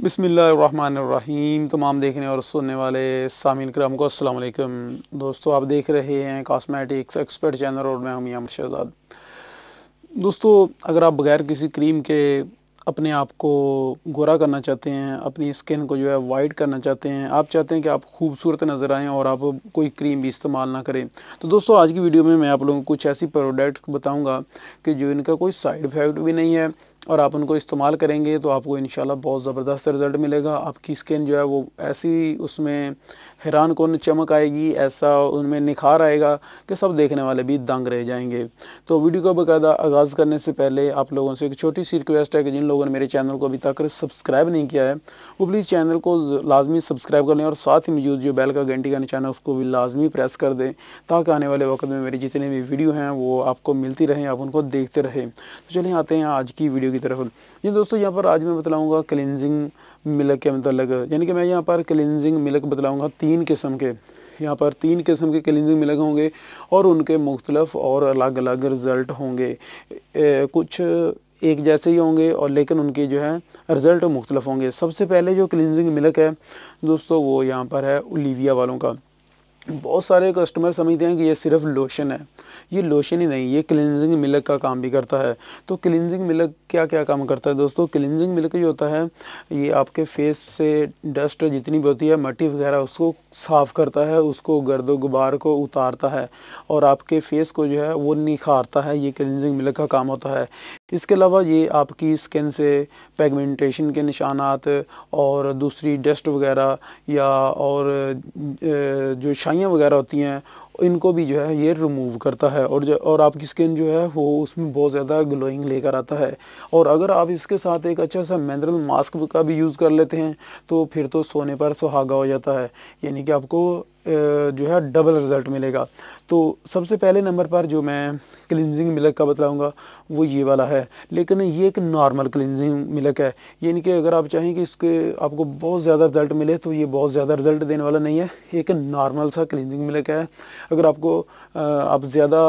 बिस्मिल्लाहिर्रहमानिर्रहीम। तमाम देखने और सुनने वाले सामीन किराम को अस्सलाम वालेकुम। दोस्तों, आप देख रहे हैं कॉस्मेटिक्स एक्सपर्ट चैनल और मैं हूं मियां शहजाद। दोस्तों, अगर आप बगैर किसी क्रीम के अपने आप को गोरा करना चाहते हैं, अपनी स्किन को जो है वाइट करना चाहते हैं, आप चाहते हैं कि आप खूबसूरत नज़र आएँ और आप कोई क्रीम भी इस्तेमाल ना करें, तो दोस्तों आज की वीडियो में मैं आप लोगों को कुछ ऐसी प्रोडक्ट बताऊंगा कि जो इनका कोई साइड इफ़ेक्ट भी नहीं है और आप उनको इस्तेमाल करेंगे तो आपको इंशाल्लाह बहुत ज़बरदस्त रिज़ल्ट मिलेगा। आपकी स्किन जो है वो ऐसी उसमें हैरान कुन चमक आएगी, ऐसा उनमें निखार आएगा कि सब देखने वाले भी दंग रह जाएंगे। तो वीडियो को बाकायदा आगाज़ करने से पहले आप लोगों से एक छोटी सी रिक्वेस्ट है कि जिन लोगों ने मेरे चैनल को अभी तक सब्सक्राइब नहीं किया है वो प्लीज़ चैनल को लाजमी सब्सक्राइब कर लें और साथ ही मौजूद जो बेल का घंटी का निशान है उसको भी लाजमी प्रेस कर दें ताकि आने वाले वक्त में मेरी जितने भी वीडियो हैं वो आपको मिलती रहें, आप उनको देखते रहें। तो चलिए आते हैं आज की वीडियो की तरफ। जी दोस्तों, यहाँ पर आज मैं बतलाऊँगा क्लिनजिंग मिल्क के मतलब, यानी कि मैं यहाँ पर क्लिनजिंग मिल्क बतलाऊँगा 3 किस्म के। यहाँ पर 3 किस्म के क्लिनजिंग मिल्क होंगे और उनके मुख्तलिफ और अलग अलग रिज़ल्ट होंगे। कुछ एक जैसे ही होंगे और लेकिन उनके जो है रिज़ल्ट मुख्तलिफ होंगे। सबसे पहले जो क्लिनजिंग मिल्क है दोस्तों वो यहाँ पर है ओलिविया वालों का। बहुत सारे कस्टमर समझते हैं कि ये सिर्फ लोशन है। ये लोशन ही नहीं, ये क्लिनजिंग मिल्क का काम भी करता है। तो क्लिनजिंग मिल्क क्या क्या काम करता है दोस्तों? क्लिनजिंग मिल्क जो होता है ये आपके फेस से डस्ट जितनी भी होती है, मट्टी वगैरह, उसको साफ़ करता है, उसको गर्दो गुबार को उतारता है और आपके फेस को जो है वो निखारता है। ये क्लिनजिंग मिल्क का काम होता है। इसके अलावा ये आपकी स्किन से पिगमेंटेशन के निशानात और दूसरी डस्ट वगैरह या और जो शाइयाँ वगैरह होती हैं इनको भी जो है ये रिमूव करता है और आपकी स्किन जो है वो उसमें बहुत ज़्यादा ग्लोइंग लेकर आता है। और अगर आप इसके साथ एक अच्छा सा मिनरल मास्क का भी यूज़ कर लेते हैं तो फिर तो सोने पर सुहागा हो जाता है, यानी कि आपको जो है डबल रिज़ल्ट मिलेगा। तो सबसे पहले नंबर पर जो मैं क्लिनजिंग मिल्क का बतलाऊँगा वो ये वाला है, लेकिन ये एक नॉर्मल क्लिनजिंग मिल्क है। यानी कि अगर आप चाहें कि इसके आपको बहुत ज़्यादा रिज़ल्ट मिले तो ये बहुत ज़्यादा रिज़ल्ट देने वाला नहीं है, एक नॉर्मल सा क्लिनजिंग मिल्क है। अगर आपको आप ज़्यादा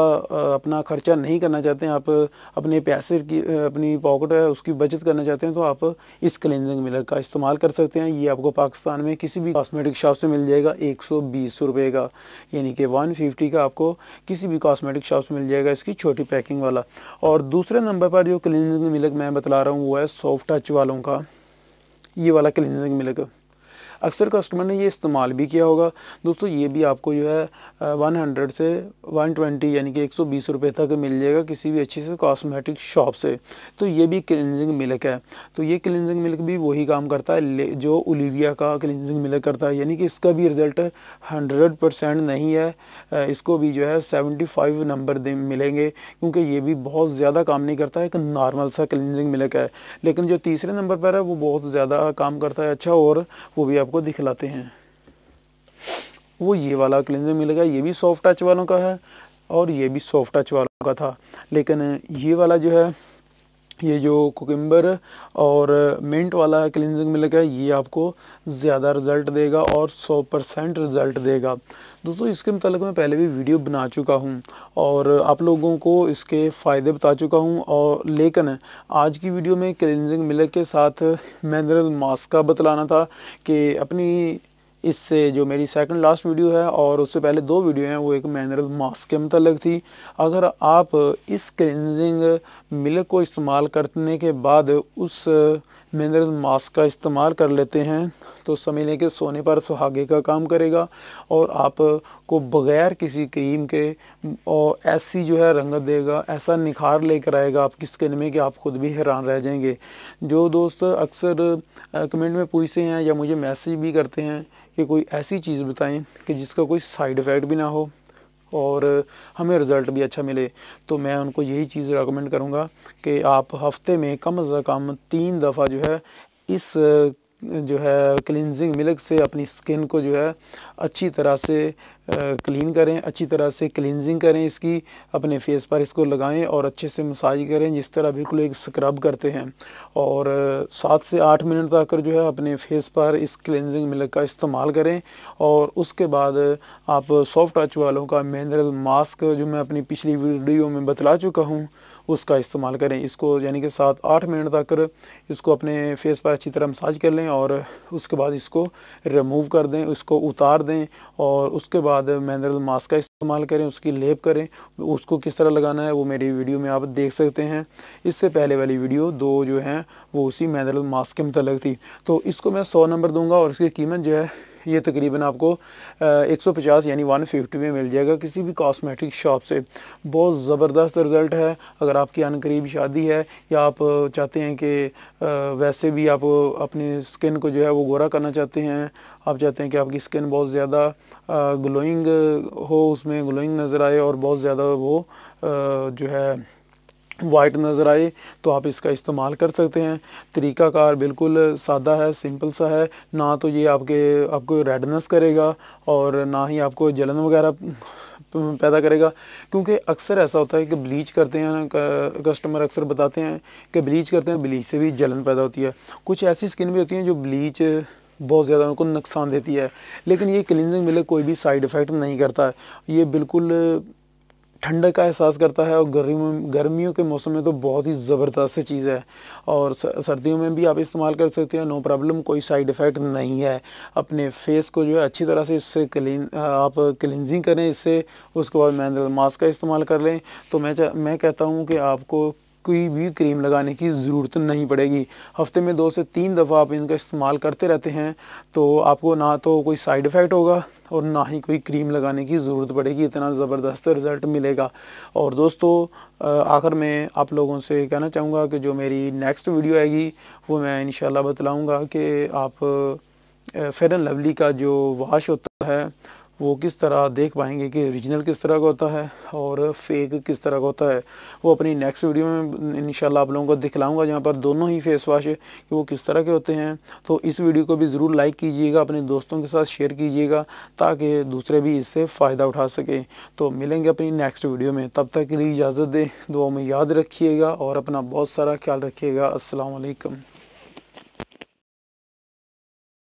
अपना ख़र्चा नहीं करना चाहते हैं, आप अपने पैसे की अपनी पॉकेट है उसकी बचत करना चाहते हैं तो आप इस क्लिनजिंग मिल्क का इस्तेमाल कर सकते हैं। ये आपको पाकिस्तान में किसी भी कॉस्मेटिक शॉप से मिल जाएगा 120 रुपये का, यानी कि 150 का आपको किसी भी कॉस्मेटिक शॉप से मिल जाएगा इसकी छोटी पैकिंग वाला। और दूसरे नंबर पर जो क्लिनजिंग मिल्क मैं बतला रहा हूँ वो है सॉफ्ट टच वालों का ये वाला क्लिनजिंग मिल्क। अक्सर कस्टमर ने ये इस्तेमाल भी किया होगा दोस्तों। ये भी आपको जो है 100 से 120 यानी कि 120 रुपये तक मिल जाएगा किसी भी अच्छी से कॉस्मेटिक शॉप से। तो ये भी क्लिनजिंग मिल्क है। तो ये क्लिनजिंग मिल्क भी वही काम करता है जो ओलिविया का क्लिनजिंग मिल्क करता है, यानी कि इसका भी रिज़ल्ट 100% नहीं है। इसको भी जो है 75 नंबर मिलेंगे क्योंकि ये भी बहुत ज़्यादा काम नहीं करता है, एक नॉर्मल सा क्लिनजिंग मिल्क है। लेकिन जो तीसरे नंबर पर है वो बहुत ज़्यादा काम करता है अच्छा, और वो भी आपको दिखलाते हैं। वो ये वाला क्लिनजिंग मिलेगा, ये भी सॉफ्ट टच वालों का है और ये भी सॉफ्ट टच वालों का था। लेकिन ये वाला जो है ये जो कुकुम्बर और मिंट वाला क्लिनजिंग मिल्क है ये आपको ज़्यादा रिज़ल्ट देगा और 100% रिज़ल्ट देगा। दोस्तों, इसके मतलब मैं पहले भी वीडियो बना चुका हूँ और आप लोगों को इसके फ़ायदे बता चुका हूँ। और लेकिन आज की वीडियो में क्लिनजिंग मिल्क के साथ मिनरल मास्क का बतलाना था कि अपनी इससे जो मेरी सेकंड लास्ट वीडियो है और उससे पहले 2 वीडियो हैं वो एक मिनरल मास्क के मतलब थी। अगर आप इस क्लिनजिंग मिल्क को इस्तेमाल करने के बाद उस मिनरल मास्क का इस्तेमाल कर लेते हैं तो समझ लें कि सोने पर सुहागे का काम करेगा और आपको बग़ैर किसी क्रीम के और ऐसी जो है रंगत देगा, ऐसा निखार लेकर आएगा आपकी स्किन में कि आप खुद भी हैरान रह जाएंगे। जो दोस्त अक्सर कमेंट में पूछते हैं या मुझे मैसेज भी करते हैं कि कोई ऐसी चीज़ बताएं कि जिसका कोई साइड इफ़ेक्ट भी ना हो और हमें रिज़ल्ट भी अच्छा मिले, तो मैं उनको यही चीज़ रेकमेंड करूँगा कि आप हफ्ते में कम से कम 3 दफ़ा जो है इस जो है क्लिनजिंग मिल्क से अपनी स्किन को जो है अच्छी तरह से क्लीन करें, अच्छी तरह से क्लिनजिंग करें इसकी, अपने फेस पर इसको लगाएं और अच्छे से मसाज करें जिस तरह बिल्कुल एक स्क्रब करते हैं। और 7 से 8 मिनट तक जो है अपने फेस पर इस क्लिनजिंग मिल्क का इस्तेमाल करें। और उसके बाद आप सॉफ्ट टच वालों का मिनरल मास्क जो मैं अपनी पिछली वीडियो में बतला चुका हूँ उसका इस्तेमाल करें। इसको यानी कि 7-8 मिनट तक इसको अपने फेस पर अच्छी तरह मसाज कर लें और उसके बाद इसको रिमूव कर दें, उसको उतार दें और उसके बाद मिनरल मास्क का इस्तेमाल करें, उसकी लेप करें। उसको किस तरह लगाना है वो मेरी वीडियो में आप देख सकते हैं। इससे पहले वाली वीडियो 2 जो हैं वो उसी मिनरल मास्क के मतलब थी। तो इसको मैं 100 नंबर दूंगा और इसकी कीमत जो है ये तकरीबन आपको 150 यानी 150 में मिल जाएगा किसी भी कॉस्मेटिक शॉप से। बहुत ज़बरदस्त रिज़ल्ट है। अगर आपकी अनकरीब शादी है या आप चाहते हैं कि वैसे भी आप अपनी स्किन को जो है वो गोरा करना चाहते हैं, आप चाहते हैं कि आपकी स्किन बहुत ज़्यादा ग्लोइंग हो, उसमें ग्लोइंग नज़र आए और बहुत ज़्यादा वो जो है वाइट नज़र आए, तो आप इसका इस्तेमाल कर सकते हैं। तरीक़ाकार बिल्कुल सादा है, सिंपल सा है। ना तो ये आपको रेडनेस करेगा और ना ही आपको जलन वगैरह पैदा करेगा, क्योंकि अक्सर ऐसा होता है कि ब्लीच करते हैं, कस्टमर अक्सर बताते हैं कि ब्लीच करते हैं, ब्लीच से भी जलन पैदा होती है। कुछ ऐसी स्किन भी होती हैं जो ब्लीच बहुत ज़्यादा उनको नुकसान देती है, लेकिन ये क्लींजिंग मिल्क कोई भी साइड इफ़ेक्ट नहीं करता है। ये बिल्कुल ठंडक का एहसास करता है और गर्मियों के मौसम में तो बहुत ही ज़बरदस्त चीज़ है और सर्दियों में भी आप इस्तेमाल कर सकते हैं, नो प्रॉब्लम, कोई साइड इफ़ेक्ट नहीं है। अपने फेस को जो है अच्छी तरह से इससे आप क्लींजिंग करें इससे, उसके बाद मिनरल मास्क का इस्तेमाल कर लें। तो मैं कहता हूँ कि आपको कोई भी क्रीम लगाने की ज़रूरत नहीं पड़ेगी। हफ्ते में 2 से 3 दफ़ा आप इनका इस्तेमाल करते रहते हैं तो आपको ना तो कोई साइड इफ़ेक्ट होगा और ना ही कोई क्रीम लगाने की ज़रूरत पड़ेगी, इतना ज़बरदस्त रिज़ल्ट मिलेगा। और दोस्तों आखिर में आप लोगों से कहना चाहूँगा कि जो मेरी नेक्स्ट वीडियो आएगी वो मैं इंशाल्लाह बतलाऊँगा कि आप फेयर एंड लवली का जो वॉश होता है वो किस तरह देख पाएंगे कि ओरिजिनल किस तरह का होता है और फेक किस तरह का होता है। वो अपनी नेक्स्ट वीडियो में इंशाल्लाह आप लोगों को दिखलाऊंगा, जहाँ पर दोनों ही फेस वॉश कि वो किस तरह के होते हैं। तो इस वीडियो को भी ज़रूर लाइक कीजिएगा, अपने दोस्तों के साथ शेयर कीजिएगा ताकि दूसरे भी इससे फ़ायदा उठा सकें। तो मिलेंगे अपनी नेक्स्ट वीडियो में, तब तक के लिए इजाज़त दें। दुआ में याद रखिएगा और अपना बहुत सारा ख्याल रखिएगा। अस्सलाम वालेकुम।